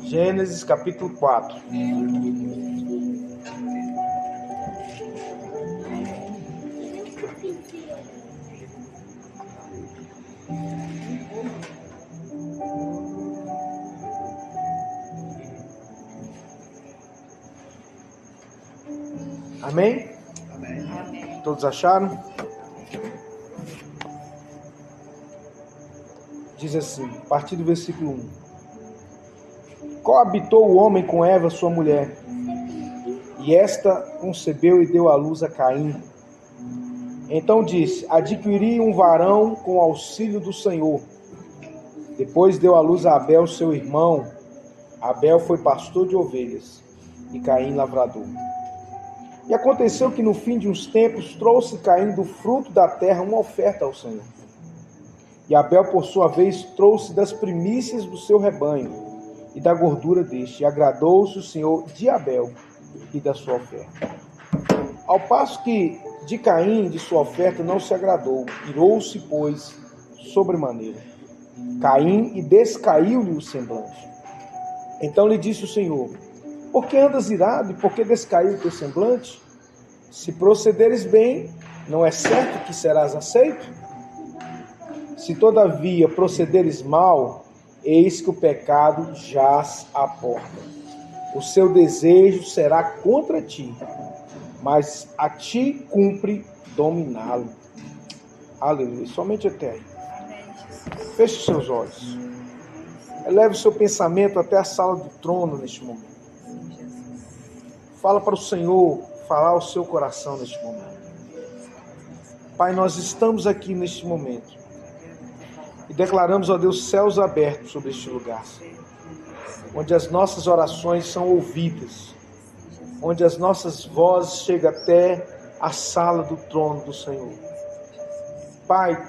Gênesis capítulo 4. Amém? Amém. Todos acharam? Diz assim, a partir do versículo 1. Coabitou o homem com Eva, sua mulher, e esta concebeu e deu à luz a Caim. Então disse, adquiri um varão com o auxílio do Senhor. Depois deu à luz a Abel, seu irmão. Abel foi pastor de ovelhas, e Caim lavrador. E aconteceu que no fim de uns tempos trouxe Caim do fruto da terra uma oferta ao Senhor. E Abel, por sua vez, trouxe das primícias do seu rebanho e da gordura deste. E agradou-se o Senhor de Abel e da sua oferta. Ao passo que de Caim, de sua oferta, não se agradou. Irou-se, pois, sobremaneira Caim, e descaiu-lhe o semblante. Então lhe disse o Senhor, por que andas irado e por que descaiu o teu semblante? Se procederes bem, não é certo que serás aceito? Se todavia procederes mal, eis que o pecado jaz à porta. O seu desejo será contra ti, mas a ti cumpre dominá-lo. Aleluia. Somente até aí. Feche os seus olhos. Eleve o seu pensamento até a sala do trono neste momento. Fala para o Senhor falar ao seu coração neste momento. Pai, nós estamos aqui neste momento e declaramos, ó Deus, céus abertos sobre este lugar, onde as nossas orações são ouvidas, onde as nossas vozes chegam até a sala do trono do Senhor. Pai,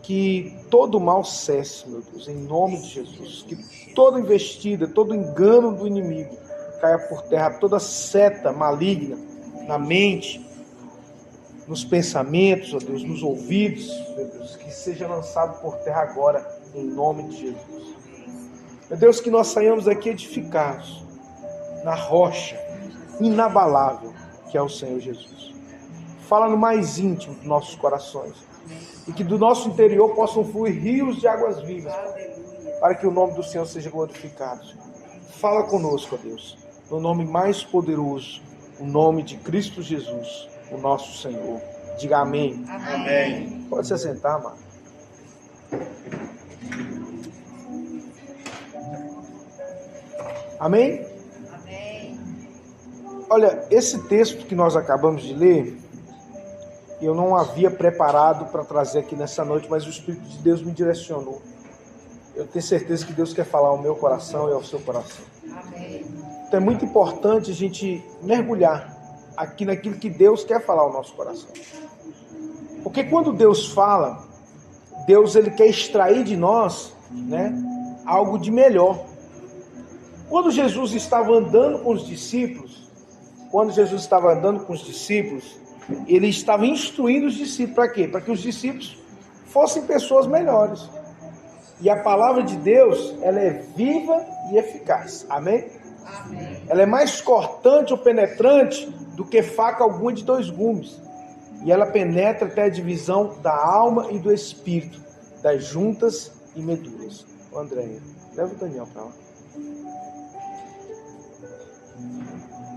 que todo mal cesse, meu Deus, em nome de Jesus, que toda investida, todo engano do inimigo caia por terra, toda seta maligna na mente, nos pensamentos, ó Deus, nos ouvidos, meu Deus, que seja lançado por terra agora, em nome de Jesus. Meu Deus, que nós saiamos aqui edificados na rocha inabalável que é o Senhor Jesus. Fala no mais íntimo dos nossos corações e que do nosso interior possam fluir rios de águas vivas, para que o nome do Senhor seja glorificado. Fala conosco, ó Deus, no nome mais poderoso, o nome de Cristo Jesus, o nosso Senhor. Diga amém. Amém. Pode se assentar, amado. Amém? Amém. Olha, esse texto que nós acabamos de ler, eu não havia preparado para trazer aqui nessa noite, mas o Espírito de Deus me direcionou. Eu tenho certeza que Deus quer falar ao meu coração e ao seu coração. Amém. Então é muito importante a gente mergulhar aqui naquilo que Deus quer falar ao nosso coração. Porque quando Deus fala, Deus ele quer extrair de nós, né, algo de melhor. Quando Jesus estava andando com os discípulos, ele estava instruindo os discípulos. Para quê? Para que os discípulos fossem pessoas melhores. E a palavra de Deus, ela é viva e eficaz. Amém? Amém. Ela é mais cortante ou penetrante do que faca alguma de 2 gumes. E ela penetra até a divisão da alma e do espírito, das juntas e medulas. Ô Andréia, leva o Daniel para lá.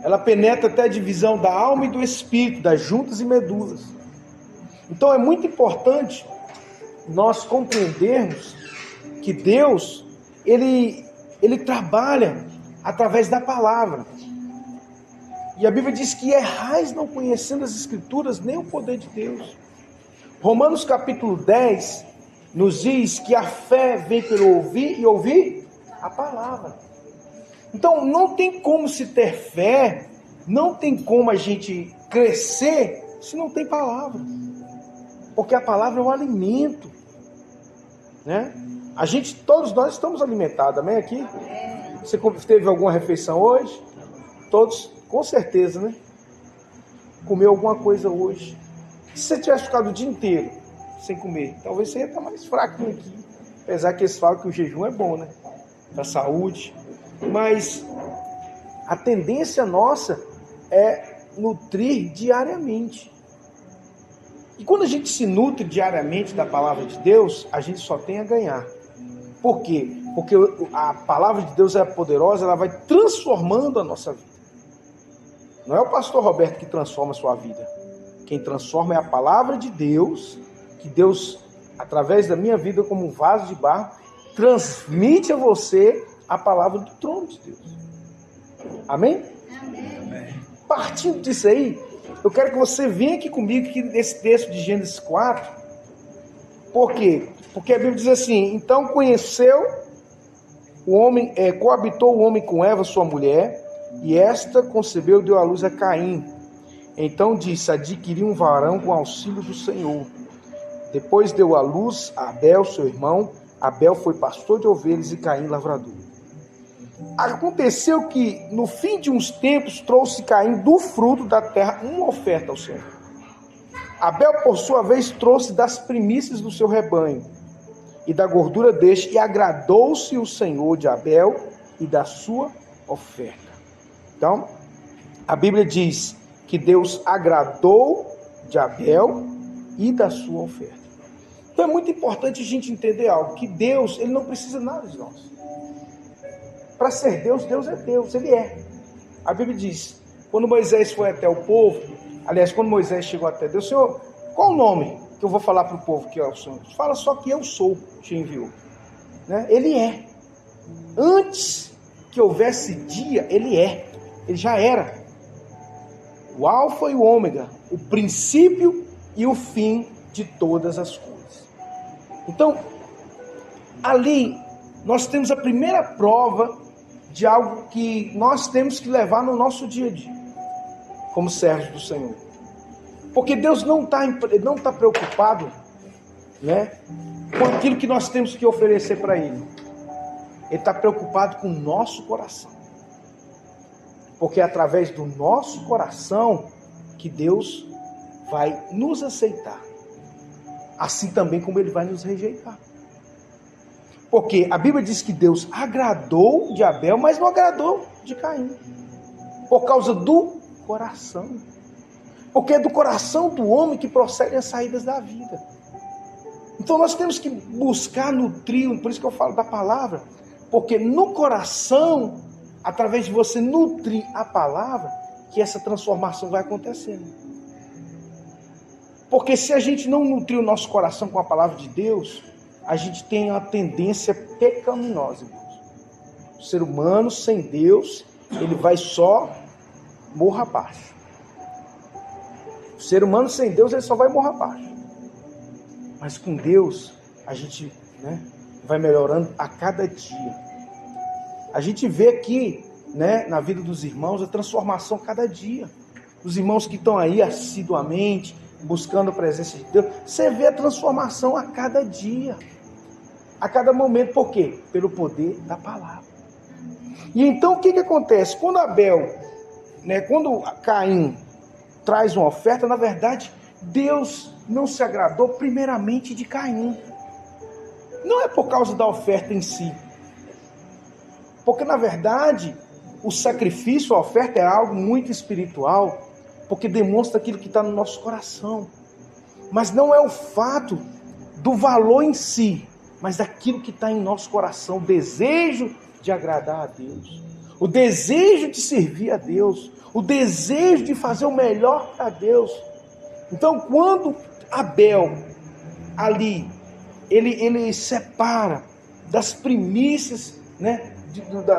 Ela penetra até a divisão da alma e do espírito, das juntas e medulas. Então é muito importante nós compreendermos que Deus, ele trabalha através da palavra. E a Bíblia diz que errais não conhecendo as Escrituras, nem o poder de Deus. Romanos capítulo 10 nos diz que a fé vem pelo ouvir e ouvir a palavra. Então não tem como se ter fé, não tem como a gente crescer se não tem palavra. Porque a palavra é um alimento, né? Todos nós estamos alimentados, amém aqui? Você teve alguma refeição hoje? Todos, com certeza, né? Comeu alguma coisa hoje. Se você tivesse ficado o dia inteiro sem comer, talvez você ia estar mais fraquinho aqui. Apesar que eles falam que o jejum é bom, né? Para a saúde. Mas a tendência nossa é nutrir diariamente. E quando a gente se nutre diariamente da palavra de Deus, a gente só tem a ganhar. Por quê? Porque a palavra de Deus é poderosa, ela vai transformando a nossa vida. Não é o pastor Roberto que transforma a sua vida. Quem transforma é a palavra de Deus, que Deus, através da minha vida como um vaso de barro, transmite a você a palavra do trono de Deus. Amém? Amém. Partindo disso aí, eu quero que você venha aqui comigo aqui nesse texto de Gênesis 4. Por quê? Porque a Bíblia diz assim: então coabitou o homem com Eva, sua mulher, e esta concebeu e deu à luz a Caim. Então disse: adquiri um varão com auxílio do Senhor. Depois deu à luz a Abel, seu irmão. Abel foi pastor de ovelhas e Caim lavrador. Aconteceu que, no fim de uns tempos, trouxe Caim do fruto da terra uma oferta ao Senhor. Abel, por sua vez, trouxe das primícias do seu rebanho e da gordura deste, e agradou-se o Senhor de Abel e da sua oferta. Então, a Bíblia diz que Deus agradou de Abel e da sua oferta. Então é muito importante a gente entender algo, que Deus, ele não precisa nada de nós. Para ser Deus, Deus é Deus, ele é. A Bíblia diz, quando Moisés foi até o povo, aliás, quando Moisés chegou até Deus, Senhor, qual o nome que eu vou falar para o povo que é o Senhor? Fala só que eu sou, te enviou. Né? Ele é. Antes que houvesse dia, ele é. Ele já era. O alfa e o ômega, o princípio e o fim de todas as coisas. Então, ali nós temos a primeira prova de algo que nós temos que levar no nosso dia a dia, como servos do Senhor. Porque Deus não está preocupado, né, com aquilo que nós temos que oferecer para Ele. Ele está preocupado com o nosso coração. Porque é através do nosso coração que Deus vai nos aceitar. Assim também como Ele vai nos rejeitar. Porque a Bíblia diz que Deus agradou de Abel, mas não agradou de Caim. Por causa do coração. Porque é do coração do homem que procedem as saídas da vida. Então nós temos que buscar nutrir, por isso que eu falo da palavra. Porque no coração, através de você nutrir a palavra, que essa transformação vai acontecendo. Porque se a gente não nutrir o nosso coração com a palavra de Deus, a gente tem uma tendência pecaminosa, irmãos. O ser humano sem Deus, ele vai só morrer abaixo. O ser humano sem Deus, ele só vai morrer abaixo. Mas com Deus, a gente, né, vai melhorando a cada dia. A gente vê aqui, né, na vida dos irmãos, a transformação a cada dia. Os irmãos que estão aí assiduamente, buscando a presença de Deus, você vê a transformação a cada dia, a cada momento. Por quê? Pelo poder da palavra. E então o que acontece? Quando Abel, né, quando Caim traz uma oferta, na verdade, Deus não se agradou primeiramente de Caim. Não é por causa da oferta em si. Porque na verdade, o sacrifício, a oferta é algo muito espiritual, porque demonstra aquilo que está no nosso coração. Mas não é o fato do valor em si, mas daquilo que está em nosso coração, o desejo de agradar a Deus, o desejo de servir a Deus, o desejo de fazer o melhor para Deus. Então, quando Abel, ali, ele separa das primícias, né,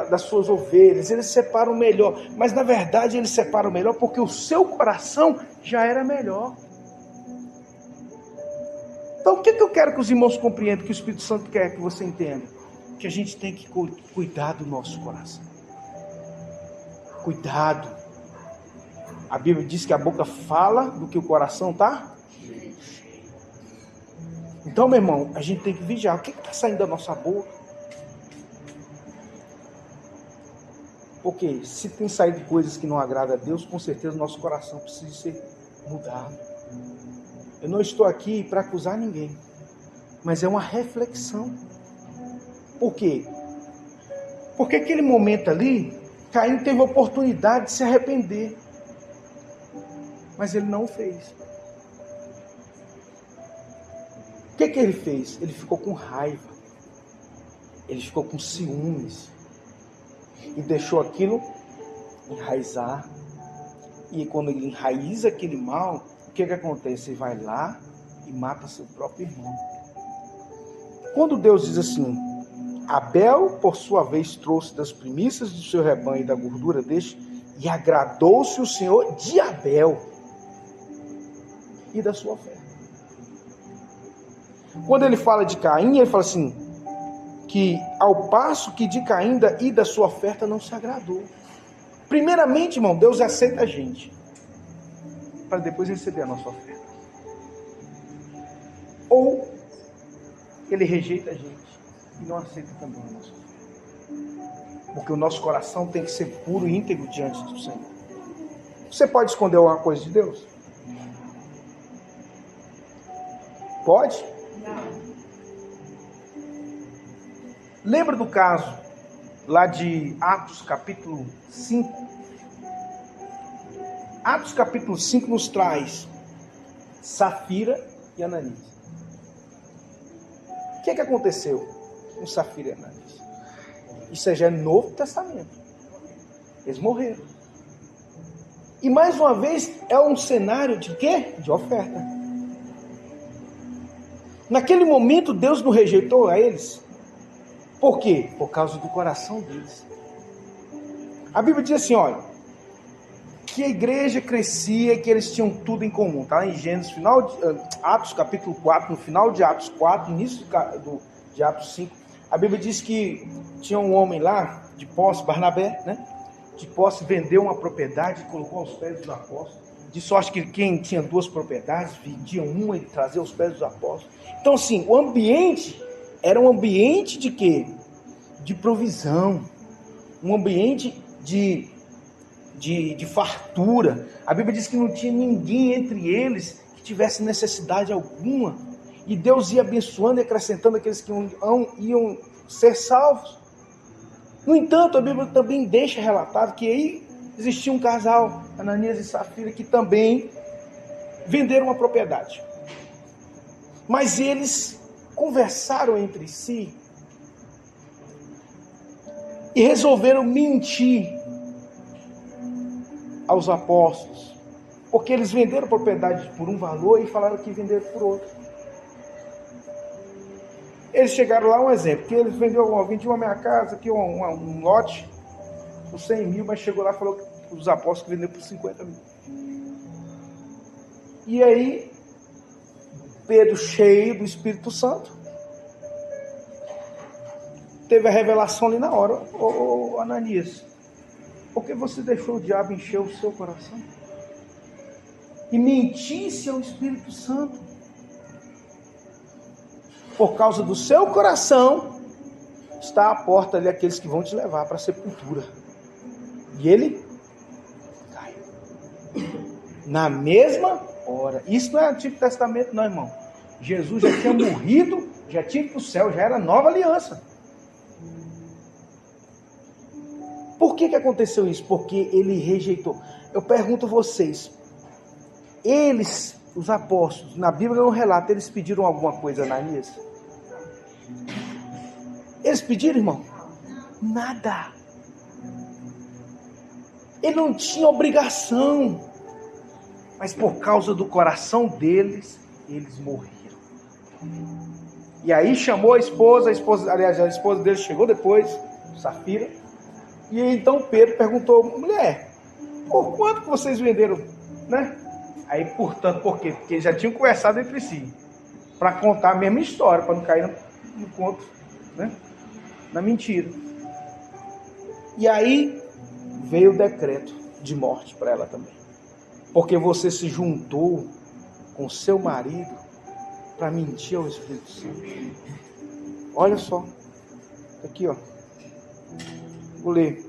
das suas ovelhas, ele separa o melhor, mas na verdade ele separa o melhor porque o seu coração já era melhor. Então o que eu quero que os irmãos compreendam, que o Espírito Santo quer que você entenda? Que a gente tem que cuidar do nosso coração. Cuidado. A Bíblia diz que a boca fala do que o coração está. Então, meu irmão, a gente tem que vigiar. O que está saindo da nossa boca? Porque se tem saído coisas que não agradam a Deus, com certeza o nosso coração precisa ser mudado. Eu não estou aqui para acusar ninguém, mas é uma reflexão. Por quê? Porque aquele momento ali, Caim teve a oportunidade de se arrepender. Mas ele não o fez. O que ele fez? Ele ficou com raiva. Ele ficou com ciúmes. E deixou aquilo enraizar. E quando ele enraiza aquele mal, o que acontece? Ele vai lá e mata seu próprio irmão. Quando Deus diz assim, Abel, por sua vez, trouxe das primícias do seu rebanho e da gordura deste, e agradou-se o Senhor de Abel e da sua oferta. Quando ele fala de Caim, ele fala assim, que ao passo que de Caim e da sua oferta não se agradou. Primeiramente, irmão, Deus aceita a gente, para depois receber a nossa oferta. Ou ele rejeita a gente e não aceita também a nossa oferta. Porque o nosso coração tem que ser puro e íntegro diante do Senhor. Você pode esconder alguma coisa de Deus? Pode? Não. Lembra do caso lá de Atos capítulo 5? Atos capítulo 5 nos traz Safira e Ananias. O que aconteceu com Safira e Ananias? Isso já é Novo Testamento. Eles morreram. E mais uma vez é um cenário de quê? De oferta. Naquele momento Deus não rejeitou a eles. Por quê? Por causa do coração deles. A Bíblia diz assim, olha, que a igreja crescia e que eles tinham tudo em comum. Está lá em Gênesis, Atos capítulo 4, no final de Atos 4, início de Atos 5. A Bíblia diz que tinha um homem lá, de posse, Barnabé, né? De posse, vendeu uma propriedade e colocou aos pés dos apóstolos. De sorte que quem tinha duas propriedades, vendia uma e trazia aos pés dos apóstolos. Então assim, o ambiente era um ambiente de quê? De provisão. Um ambiente de fartura. A Bíblia diz que não tinha ninguém entre eles que tivesse necessidade alguma. E Deus ia abençoando e acrescentando aqueles que iam ser salvos. No entanto, a Bíblia também deixa relatado que aí existia um casal, Ananias e Safira, que também venderam uma propriedade. Mas eles conversaram entre si e resolveram mentir aos apóstolos, porque eles venderam a propriedade por um valor e falaram que venderam por outro. Eles chegaram lá, um exemplo, que eles vendiam a minha casa, aqui um lote por 100 mil, mas chegou lá e falou que os apóstolos que venderam por 50 mil. E aí, Pedro, cheio do Espírito Santo, teve a revelação ali na hora. Ô Ananias, por que você deixou o diabo encher o seu coração? E mentisse ao Espírito Santo. Por causa do seu coração, está à porta ali aqueles que vão te levar para a sepultura. E ele caiu. Na mesma hora. Isso não é Antigo Testamento não, irmão. Jesus já tinha morrido, já tinha ido para o céu, já era nova aliança. Por que aconteceu isso? Porque ele rejeitou. Eu pergunto a vocês, eles, os apóstolos, na Bíblia não relata, eles pediram alguma coisa a Ananias? Eles pediram, irmão? Nada. Ele não tinha obrigação. Mas por causa do coração deles, eles morreram. E aí chamou a esposa dele chegou depois, Safira. E então Pedro perguntou, mulher, por quanto que vocês venderam, né? Aí, portanto, por quê? Porque eles já tinham conversado entre si, para contar a mesma história, para não cair no conto, né? Na mentira. E aí veio o decreto de morte para ela também. Porque você se juntou com seu marido para mentir ao Espírito Santo. Olha só. Aqui, ó. Vou ler.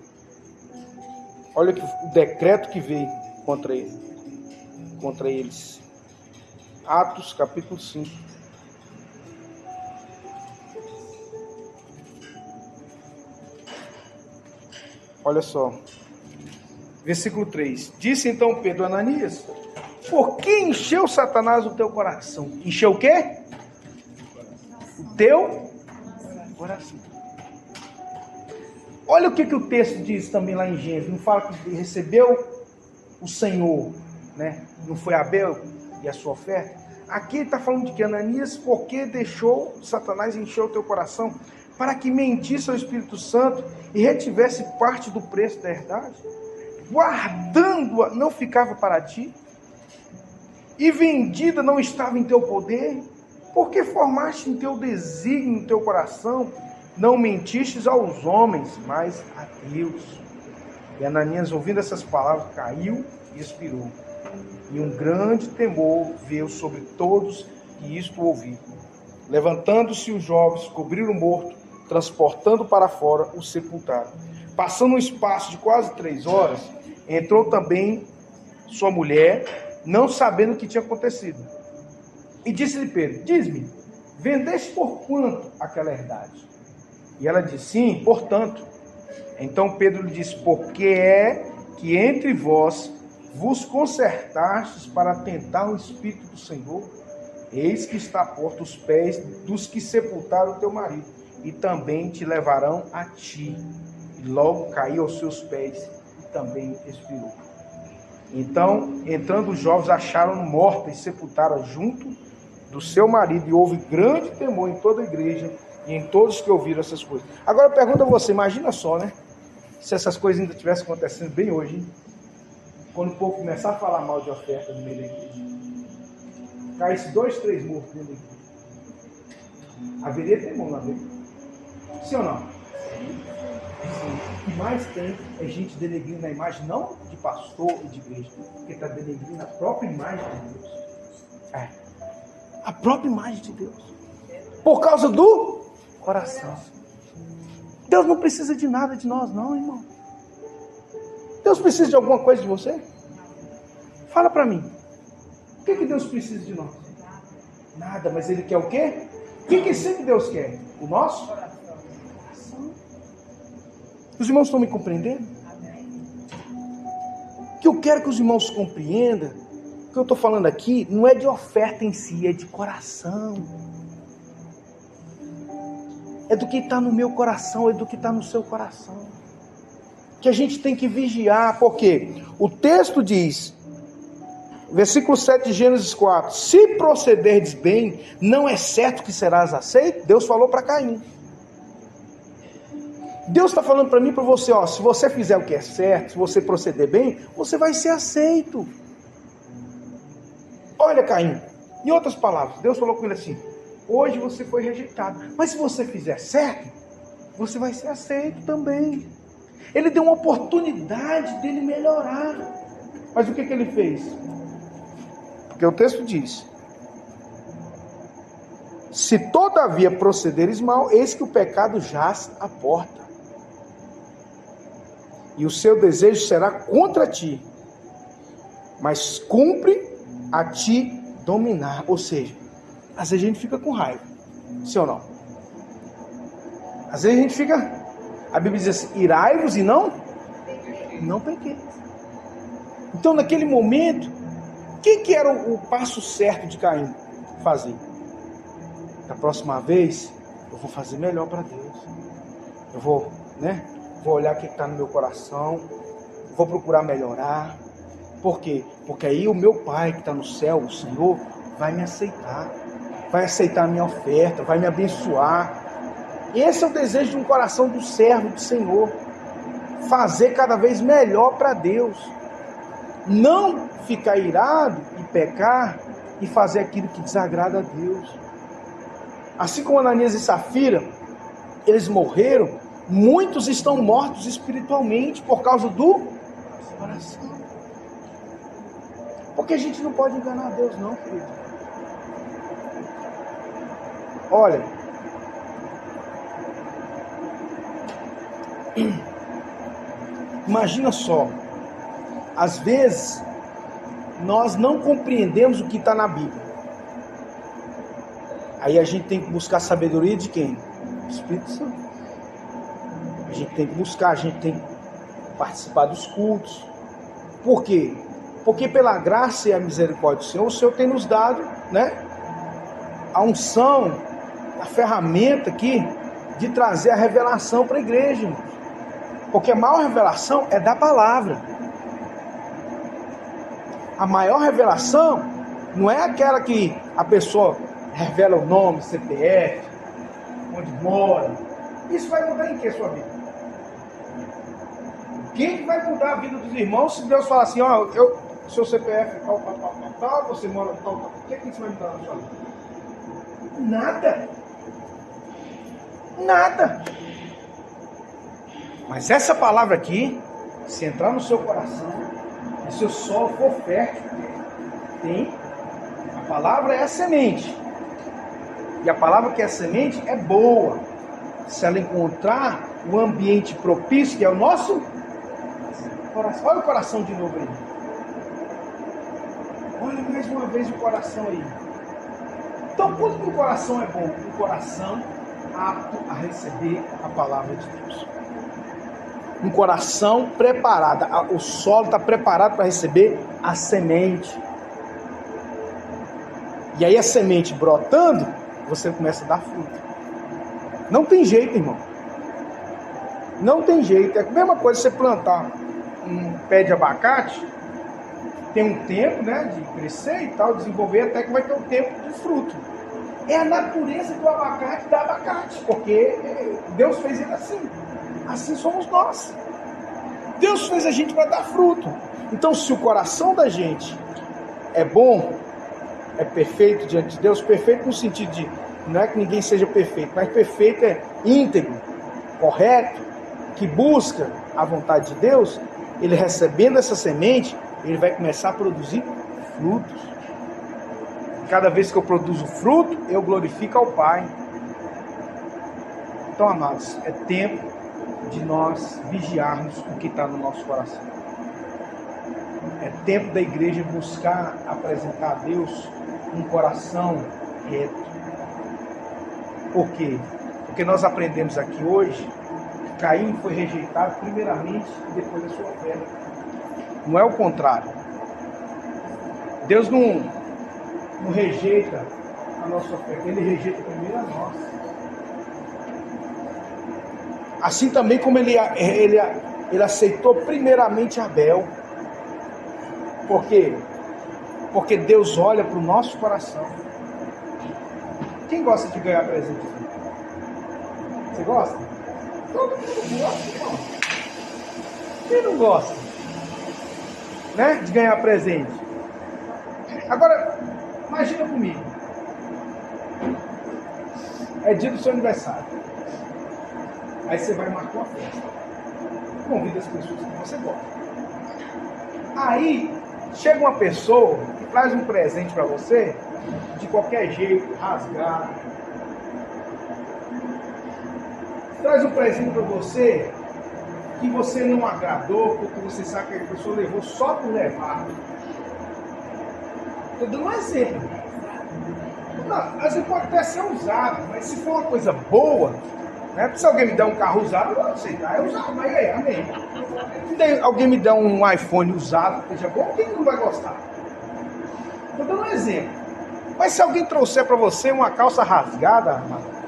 Olha o decreto que veio contra eles. Atos, capítulo 5. Olha só. Versículo 3. Disse então Pedro a Ananias: por que encheu Satanás o teu coração? Encheu o quê? O teu coração. Olha o que o texto diz também lá em Gênesis. Não fala que recebeu o Senhor, né? Não foi Abel e a sua oferta? Aqui ele está falando de que Ananias, porque deixou Satanás encher o teu coração, para que mentisse ao Espírito Santo e retivesse parte do preço da herdade, guardando-a não ficava para ti, e vendida não estava em teu poder, porque formaste em teu desígnio, no teu coração, não mentistes aos homens, mas a Deus. E Ananias, ouvindo essas palavras, caiu e expirou. E um grande temor veio sobre todos que isto ouviram. Levantando-se os jovens, cobriram o morto, transportando para fora, o sepultaram. Passando um espaço de quase 3 horas, entrou também sua mulher, não sabendo o que tinha acontecido. E disse-lhe Pedro: diz-me, vendeste por quanto aquela herdade? E ela disse: sim, portanto. Então Pedro lhe disse: porque é que entre vós vos concertastes para tentar o Espírito do Senhor? Eis que está à porta os pés dos que sepultaram o teu marido, e também te levarão a ti. E logo caiu aos seus pés, e também expirou. Então, entrando os jovens, acharam-no morta e sepultaram junto do seu marido, e houve grande temor em toda a igreja e em todos que ouviram essas coisas. Agora eu pergunto a você, imagina só, né? Se essas coisas ainda estivessem acontecendo bem hoje, hein? Quando o povo começar a falar mal de oferta no meio da igreja, caísse 2, 3 mortos dentro da igreja, haveria temor lá dentro? Sim ou não? Sim. O que mais tem é gente denegrindo a imagem, não de pastor e de igreja, porque está denegrindo a própria imagem de Deus. É. A própria imagem de Deus. Por causa do coração. Deus não precisa de nada de nós, não, irmão. Deus precisa de alguma coisa de você? Fala para mim. O que Deus precisa de nós? Nada, mas Ele quer o quê? O que sempre Deus quer? O nosso coração. Os irmãos estão me compreendendo? O que eu quero que os irmãos compreendam, o que eu estou falando aqui, não é de oferta em si, é de coração. É do que está no meu coração, é do que está no seu coração. Que a gente tem que vigiar, porque o texto diz, versículo 7 de Gênesis 4, se procederdes bem, não é certo que serás aceito? Deus falou para Caim. Deus está falando para mim e para você, ó, se você fizer o que é certo, se você proceder bem, você vai ser aceito. Olha, Caim, em outras palavras, Deus falou com ele assim: hoje você foi rejeitado, mas se você fizer certo, você vai ser aceito também. Ele deu uma oportunidade dele melhorar. Mas o que ele fez? Porque o texto diz: se todavia procederes mal, eis que o pecado jaz à porta, e o seu desejo será contra ti, mas cumpre a ti dominar. Ou seja, às vezes a gente fica com raiva, sim ou não? Às vezes a gente fica, a Bíblia diz assim: irai-vos e não pequeis. Então naquele momento, o que era o passo certo de Caim fazer? Da próxima vez, eu vou fazer melhor para Deus. Eu vou olhar o que está no meu coração, vou procurar melhorar. Por quê? Porque aí o meu Pai que está no céu, o Senhor, vai me aceitar. Vai aceitar a minha oferta, vai me abençoar. Esse é o desejo de um coração do servo do Senhor. Fazer cada vez melhor para Deus. Não ficar irado e pecar e fazer aquilo que desagrada a Deus. Assim como Ananias e Safira, eles morreram, muitos estão mortos espiritualmente por causa do coração. Porque a gente não pode enganar Deus não, querido. Olha, imagina só, às vezes nós não compreendemos o que está na Bíblia. Aí a gente tem que buscar sabedoria de quem? Do Espírito Santo. A gente tem que buscar, a gente tem que participar dos cultos. Por quê? Porque pela graça e a misericórdia do Senhor, o Senhor tem nos dado, né, a unção, a ferramenta aqui de trazer a revelação para a igreja, irmãos. Porque a maior revelação é da palavra. A maior revelação não é aquela que a pessoa revela o nome, CPF, onde mora. Isso vai mudar em que a sua vida? Quem vai mudar a vida dos irmãos se Deus falar assim, ó, seu CPF é tal, você mora tal. O que é que isso vai mudar na sua vida? Nada. Nada. Mas essa palavra aqui, se entrar no seu coração, e se o solo for fértil, tem. A palavra é a semente. E a palavra que é semente é boa. Se ela encontrar o ambiente propício, que é o nosso coração. Olha o coração de novo aí. Olha mais uma vez o coração aí. Então, quando que o coração é bom? O coração apto a receber a palavra de Deus. Um coração preparado. O solo está preparado para receber a semente. E aí a semente brotando, você começa a dar fruto. Não tem jeito, irmão. Não tem jeito. É a mesma coisa você plantar um pé de abacate. Tem um tempo, né, de crescer e tal, desenvolver, até que vai ter um tempo de fruto. É a natureza do abacate da abacate. Porque Deus fez ele assim. Assim somos nós. Deus fez a gente para dar fruto. Então, se o coração da gente é bom, é perfeito diante de Deus, perfeito no sentido de, não é que ninguém seja perfeito, mas perfeito é íntegro, correto, que busca a vontade de Deus, ele recebendo essa semente, ele vai começar a produzir frutos. Cada vez que eu produzo fruto, eu glorifico ao Pai. Então, amados, é tempo de nós vigiarmos o que está no nosso coração. É tempo da igreja buscar apresentar a Deus um coração reto. Por quê? Porque nós aprendemos aqui hoje que Caim foi rejeitado primeiramente e depois da sua oferta. Não é o contrário. Deus não rejeita a nossa oferta, Ele rejeita primeiro a nossa. Assim também como ele aceitou primeiramente Abel. Por quê? Porque Deus olha para o nosso coração. Quem gosta de ganhar presente? Você gosta? Todo mundo gosta, irmão. Quem não gosta? Né? De ganhar presente. Agora, imagina comigo. É dia do seu aniversário. Aí você vai marcar uma festa. Convida as pessoas que você gosta. Aí, chega uma pessoa que traz um presente para você, de qualquer jeito, rasgado. Traz um presente para você que você não agradou, porque você sabe que a pessoa levou só por levar. Estou dando um exemplo. Não, às vezes pode até ser usado, mas se for uma coisa boa, né? Se alguém me der um carro usado, eu vou aceitar, é usado, mas aí, amém. Se alguém me der um iPhone usado, seja bom, quem não vai gostar? Estou dando um exemplo. Mas se alguém trouxer para você uma calça rasgada, amado,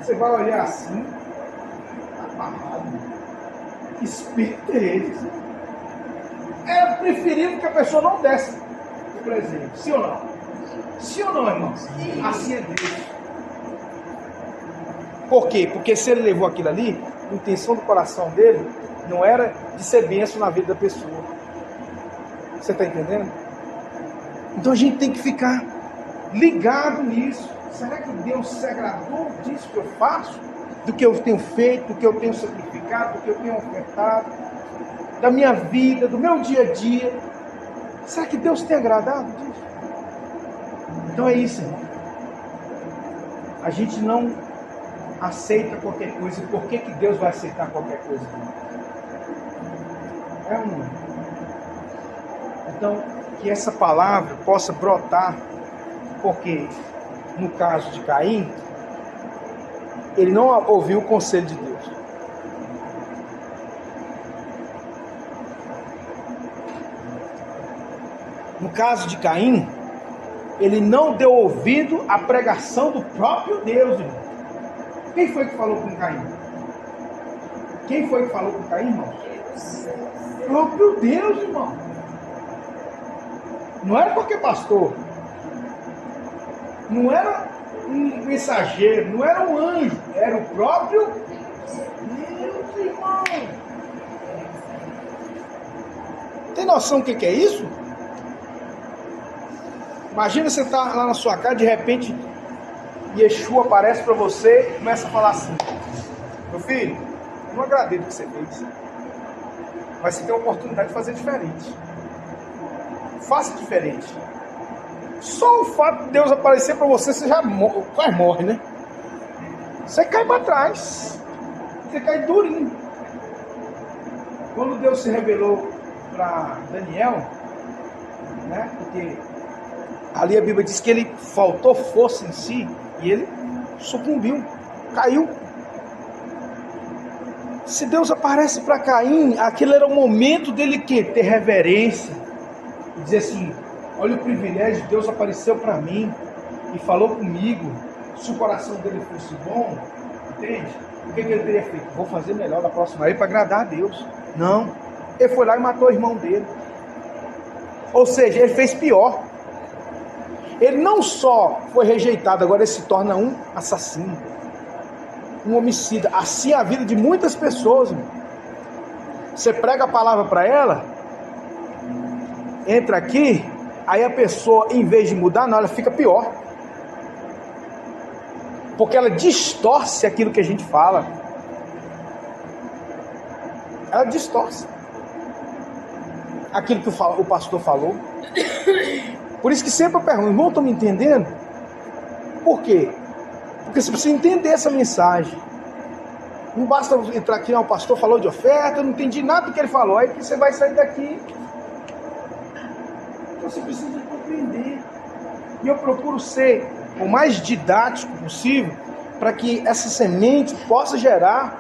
você vai olhar assim, amarrado, espírito deles. É preferível que a pessoa não desse o presente, sim ou não? Sim ou não, irmãos? Assim é Deus. Por quê? Porque se ele levou aquilo ali, a intenção do coração dele não era de ser bênção na vida da pessoa. Você está entendendo? Então a gente tem que ficar ligado nisso. Será que Deus se agradou disso que eu faço? Do que eu tenho feito, do que eu tenho sacrificado, do que eu tenho ofertado? Da minha vida, do meu dia a dia? Será que Deus tem agradado disso? Então é isso, irmão. A gente não aceita qualquer coisa. Por que Deus vai aceitar qualquer coisa? É ou não? Então, que essa palavra possa brotar, porque no caso de Caim, ele não ouviu o conselho de Deus. No caso de Caim, ele não deu ouvido à pregação do próprio Deus, irmão. Quem foi que falou com Caim? Quem foi que falou com Caim, irmão? O próprio Deus, irmão. Não era qualquer pastor. Não era um mensageiro, não era um anjo. Era o próprio Deus, irmão. Tem noção do que é isso? Imagina você estar lá na sua casa, de repente, Yeshua aparece para você e começa a falar assim: meu filho, eu não agradeço o que você fez, mas você tem a oportunidade de fazer diferente. Faça diferente. Só o fato de Deus aparecer para você, você já quase morre, né? Você cai para trás. Você cai durinho. Quando Deus se revelou para Daniel, né? Porque ali a Bíblia diz que ele faltou força em si e ele sucumbiu, caiu. Se Deus aparece para Caim, aquele era o momento dele ter reverência e dizer assim: olha o privilégio, Deus apareceu para mim e falou comigo. Se o coração dele fosse bom, entende? O que ele teria feito? Vou fazer melhor da próxima vez para agradar a Deus. Não, ele foi lá e matou o irmão dele. Ou seja, ele fez pior. Ele não só foi rejeitado, agora ele se torna um assassino, um homicida. Assim é a vida de muitas pessoas, irmão. Você prega a palavra para ela, entra aqui, aí a pessoa, em vez de mudar, não, ela fica pior. Porque ela distorce aquilo que a gente fala. Ela distorce aquilo que o pastor falou. Por isso que sempre eu pergunto: irmão, estão me entendendo? Por quê? Porque você precisa entender essa mensagem. Não basta entrar aqui, o pastor falou de oferta, eu não entendi nada do que ele falou, aí que você vai sair daqui. Então você precisa compreender. E eu procuro ser o mais didático possível para que essa semente possa gerar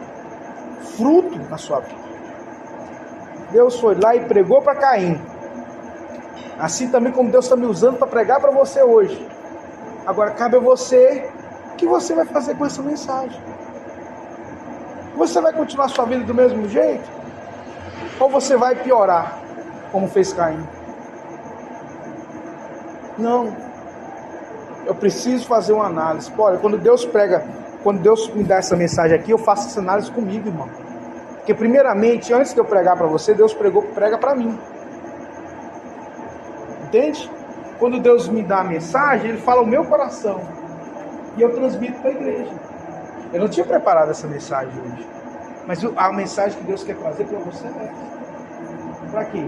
fruto na sua vida. Deus foi lá e pregou para Caim. Assim também como Deus está me usando para pregar para você hoje. Agora cabe a você, o que você vai fazer com essa mensagem? Você vai continuar a sua vida do mesmo jeito? Ou você vai piorar, como fez Caim? Não. Eu preciso fazer uma análise. Olha, quando Deus me dá essa mensagem aqui, eu faço essa análise comigo, irmão. Porque primeiramente, antes de eu pregar para você, Deus prega para mim. Entende? Quando Deus me dá a mensagem, Ele fala o meu coração. E eu transmito para a igreja. Eu não tinha preparado essa mensagem hoje. Mas a mensagem que Deus quer trazer para você é essa. Para quê?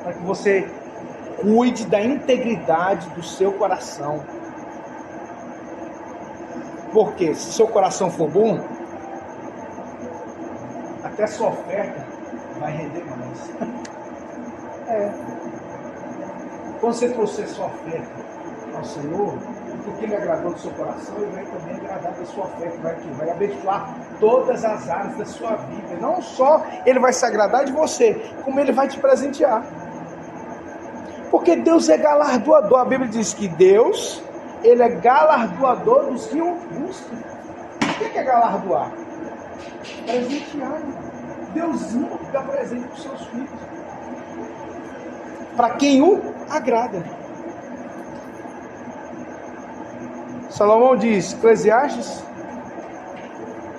Para que você cuide da integridade do seu coração. Porque se seu coração for bom, até sua oferta vai render mais. Quando você trouxer sua oferta ao Senhor, porque Ele agradou do seu coração, Ele vai também agradar da sua oferta, vai abençoar todas as áreas da sua vida. Não só Ele vai se agradar de você, como Ele vai te presentear. Porque Deus é galardoador. A Bíblia diz que Deus, Ele é galardoador dos que o buscam. O que é galardoar? Presentear. Deus ama dar presente para os seus filhos. Para quem o agrada. Salomão diz, Eclesiastes,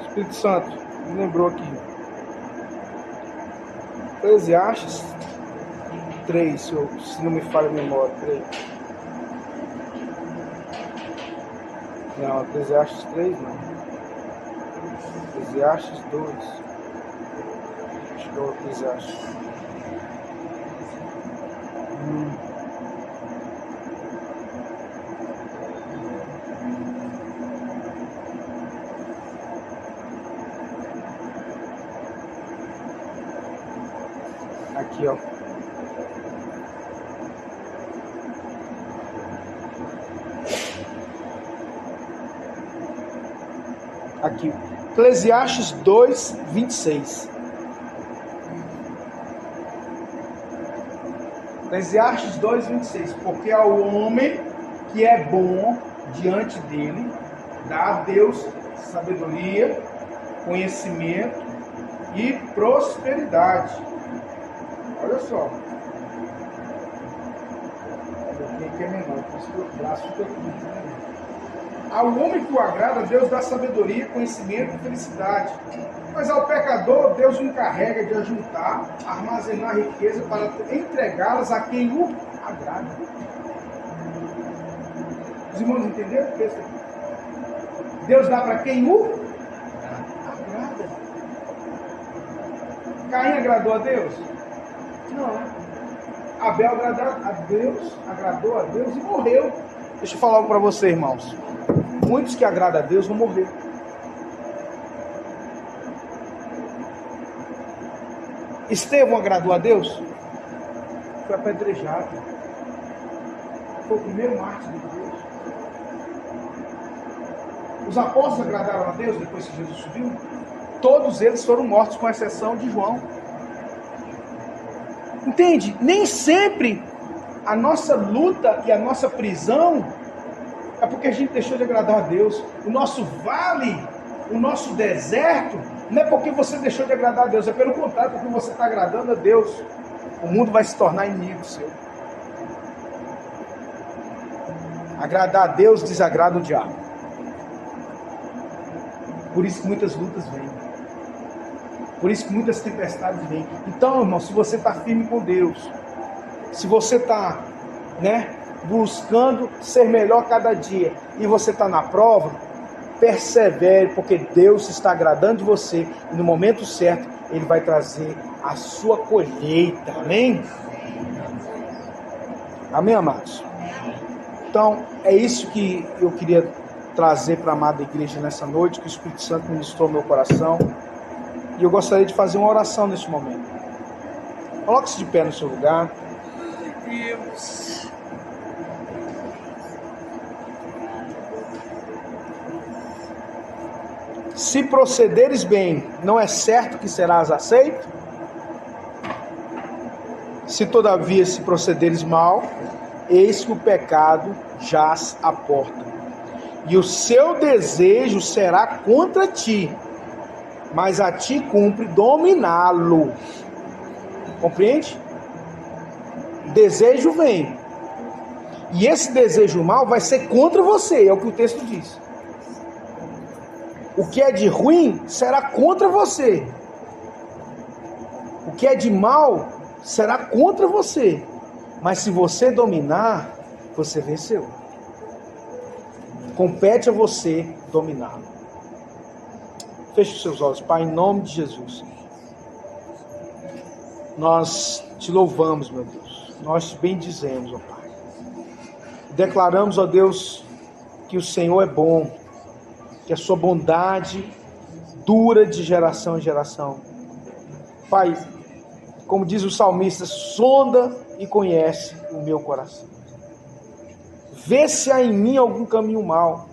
Espírito Santo, me lembrou aqui. Eclesiastes 3, se não me falha a memória, 3. Não, Eclesiastes 3 não. Eclesiastes 2. Acho que é o Eclesiastes. Aqui, ó. Aqui, Eclesiastes 2, 26. Eclesiastes 2:26. Porque ao homem que é bom diante dele, dá a Deus sabedoria, conhecimento e prosperidade. Olha só. Aqui é menor, por isso que o braço fica aqui. Ao homem que o agrada, Deus dá sabedoria, conhecimento e felicidade. Mas ao pecador, Deus o encarrega de ajuntar, armazenar riqueza para entregá-las a quem o agrada. Os irmãos entenderam o texto aqui? Deus dá para quem o agrada. Caim agradou a Deus? Não. Abel agradou a Deus e morreu. Deixa eu falar algo para você, irmãos. Muitos que agradam a Deus vão morrer. Estevão agradou a Deus? Foi apedrejado. Foi o primeiro mártir de Deus. Os apóstolos agradaram a Deus depois que Jesus subiu? Todos eles foram mortos, com exceção de João. Entende? Nem sempre a nossa luta e a nossa prisão é porque a gente deixou de agradar a Deus. O nosso vale, o nosso deserto, não é porque você deixou de agradar a Deus, é pelo contrário, porque você está agradando a Deus. O mundo vai se tornar inimigo seu. Agradar a Deus desagrada o diabo. Por isso que muitas lutas vêm. Por isso que muitas tempestades vêm. Então, irmão, se você está firme com Deus, se você está, buscando ser melhor cada dia, e você está na prova, persevere, porque Deus está agradando de você, e no momento certo, Ele vai trazer a sua colheita. Amém? Amém, amados? Então, é isso que eu queria trazer para a amada igreja nessa noite, que o Espírito Santo ministrou no meu coração. E eu gostaria de fazer uma oração nesse momento. Coloque-se de pé no seu lugar. Deus. Se procederes bem, não é certo que serás aceito? Se todavia se procederes mal, eis que o pecado jaz à porta. E o seu desejo será contra ti, mas a ti cumpre dominá-lo. Compreende? Desejo vem. E esse desejo mal vai ser contra você, é o que o texto diz. O que é de ruim será contra você. O que é de mal será contra você. Mas se você dominar, você venceu. Compete a você dominá-lo. Feche os seus olhos, Pai, em nome de Jesus. Nós te louvamos, meu Deus. Nós te bendizemos, ó Pai. Declaramos, ó Deus, que o Senhor é bom, que a sua bondade dura de geração em geração. Pai, como diz o salmista, sonda e conhece o meu coração. Vê se há em mim algum caminho mau.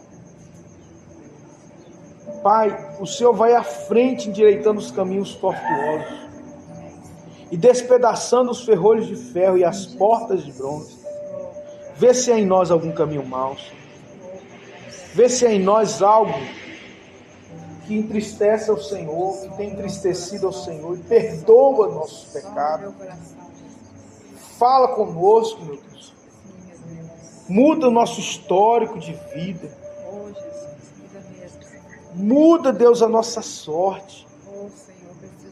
Pai, o Senhor vai à frente endireitando os caminhos tortuosos e despedaçando os ferrolhos de ferro e as portas de bronze. Vê se há em nós algum caminho mau, Senhor. Vê se há em nós algo que entristece ao Senhor, que tem entristecido ao Senhor, e perdoa nossos pecados. Fala conosco, meu Deus. Muda o nosso histórico de vida. Muda, Deus, a nossa sorte.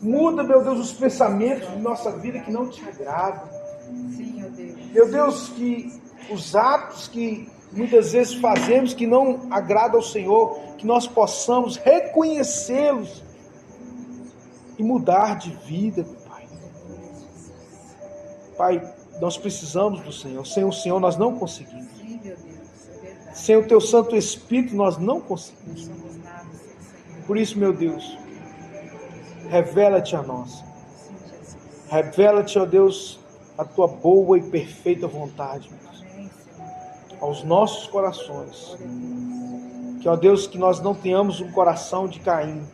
Muda, meu Deus, os pensamentos de nossa vida que não te agradam. Meu Deus, que os atos que muitas vezes fazemos que não agradam ao Senhor, que nós possamos reconhecê-los e mudar de vida, meu Pai. Pai, nós precisamos do Senhor. Sem o Senhor nós não conseguimos. Sem o Teu Santo Espírito nós não conseguimos. Por isso, meu Deus, revela-te a nós. Revela-te, ó Deus, a Tua boa e perfeita vontade, meu Deus, aos nossos corações. Que, ó Deus, que nós não tenhamos um coração de Caim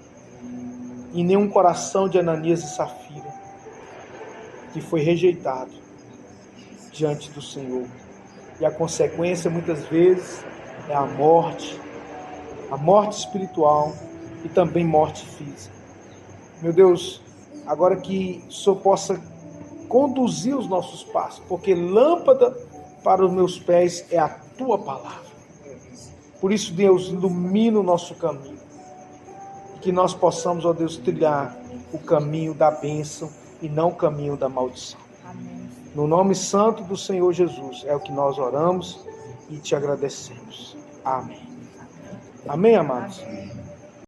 e nem um coração de Ananias e Safira, que foi rejeitado. diante do Senhor. E a consequência, muitas vezes, é a morte espiritual e também morte física. Meu Deus, agora que o Senhor possa conduzir os nossos passos, porque lâmpada para os meus pés é a Tua palavra. Por isso, Deus, ilumina o nosso caminho. E que nós possamos, ó Deus, trilhar o caminho da bênção e não o caminho da maldição. Amém. No nome santo do Senhor Jesus, é o que nós oramos e te agradecemos. Amém. Amém, amados? Amém.